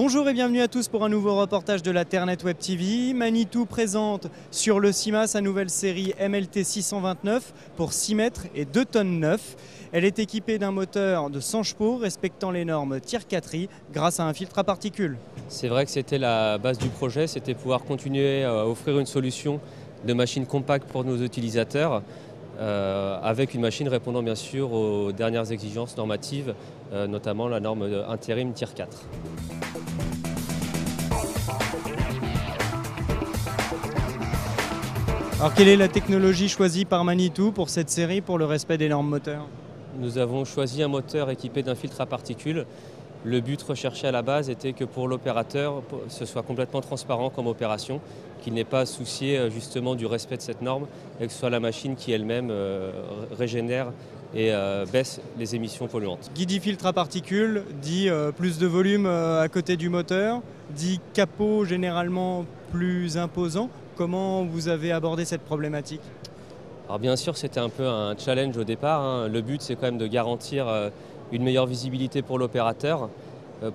Bonjour et bienvenue à tous pour un nouveau reportage de la Ternet Web TV. Manitou présente sur le CIMA sa nouvelle série MLT 629 pour 6 mètres et 2 tonnes 9. Elle est équipée d'un moteur de 100 chevaux respectant les normes Tier 4i grâce à un filtre à particules. C'est vrai que c'était la base du projet, c'était pouvoir continuer à offrir une solution de machine compacte pour nos utilisateurs avec une machine répondant bien sûr aux dernières exigences normatives, notamment la norme intérim Tier 4. Alors quelle est la technologie choisie par Manitou pour cette série pour le respect des normes moteurs? Nous avons choisi un moteur équipé d'un filtre à particules. Le but recherché à la base était que pour l'opérateur, ce soit complètement transparent comme opération, qu'il n'ait pas à soucier justement du respect de cette norme et que ce soit la machine qui elle-même régénère et baisse les émissions polluantes. Qui dit filtre à particules dit plus de volume à côté du moteur, dit capot généralement plus imposant. Comment vous avez abordé cette problématique? Alors bien sûr, c'était un peu un challenge au départ. Le but, c'est quand même de garantir une meilleure visibilité pour l'opérateur.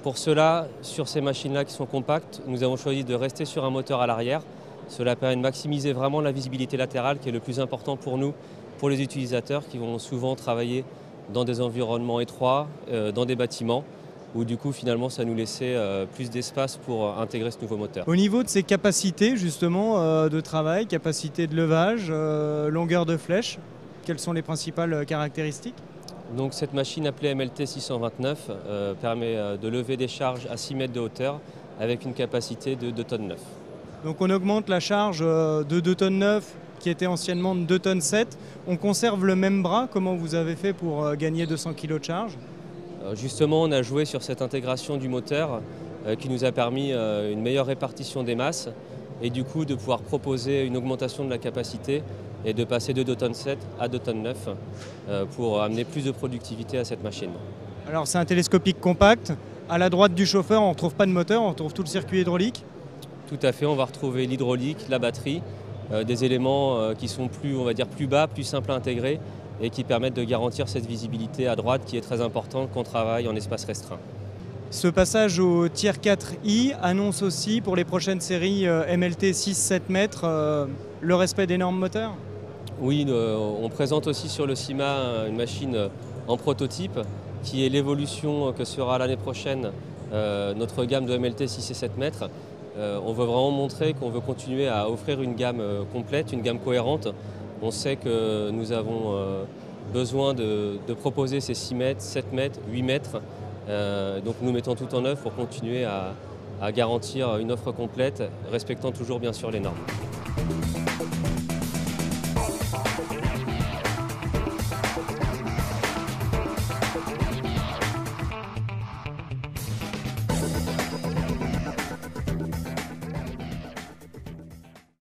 Pour cela, sur ces machines-là qui sont compactes, nous avons choisi de rester sur un moteur à l'arrière. Cela permet de maximiser vraiment la visibilité latérale qui est le plus important pour nous, pour les utilisateurs qui vont souvent travailler dans des environnements étroits, dans des bâtiments, où du coup finalement ça nous laissait plus d'espace pour intégrer ce nouveau moteur. Au niveau de ses capacités justement de travail, capacité de levage, longueur de flèche, quelles sont les principales caractéristiques? Donc cette machine appelée MLT 629 permet de lever des charges à 6 mètres de hauteur avec une capacité de 2 tonnes 9. Donc on augmente la charge de 2 tonnes 9 qui était anciennement de 2 tonnes 7. On conserve le même bras. Comment vous avez fait pour gagner 200 kg de charge? Justement, on a joué sur cette intégration du moteur qui nous a permis une meilleure répartition des masses et du coup de pouvoir proposer une augmentation de la capacité et de passer de 2 tonnes 7 à 2 tonnes 9 pour amener plus de productivité à cette machine. Alors c'est un télescopique compact. À la droite du chauffeur, on ne retrouve pas de moteur, on retrouve tout le circuit hydraulique. Tout à fait, on va retrouver l'hydraulique, la batterie, des éléments qui sont plus, on va dire, plus bas, plus simples à intégrer et qui permettent de garantir cette visibilité à droite qui est très importante quand on travaille en espace restreint. Ce passage au Tier 4i annonce aussi pour les prochaines séries MLT 6-7 mètres le respect des normes moteurs? Oui, on présente aussi sur le CIMA une machine en prototype qui est l'évolution que sera l'année prochaine notre gamme de MLT 6 et 7 mètres. On veut vraiment montrer qu'on veut continuer à offrir une gamme complète, une gamme cohérente. On sait que nous avons besoin de proposer ces 6 mètres, 7 mètres, 8 mètres. Donc nous mettons tout en œuvre pour continuer à garantir une offre complète, respectant toujours bien sûr les normes.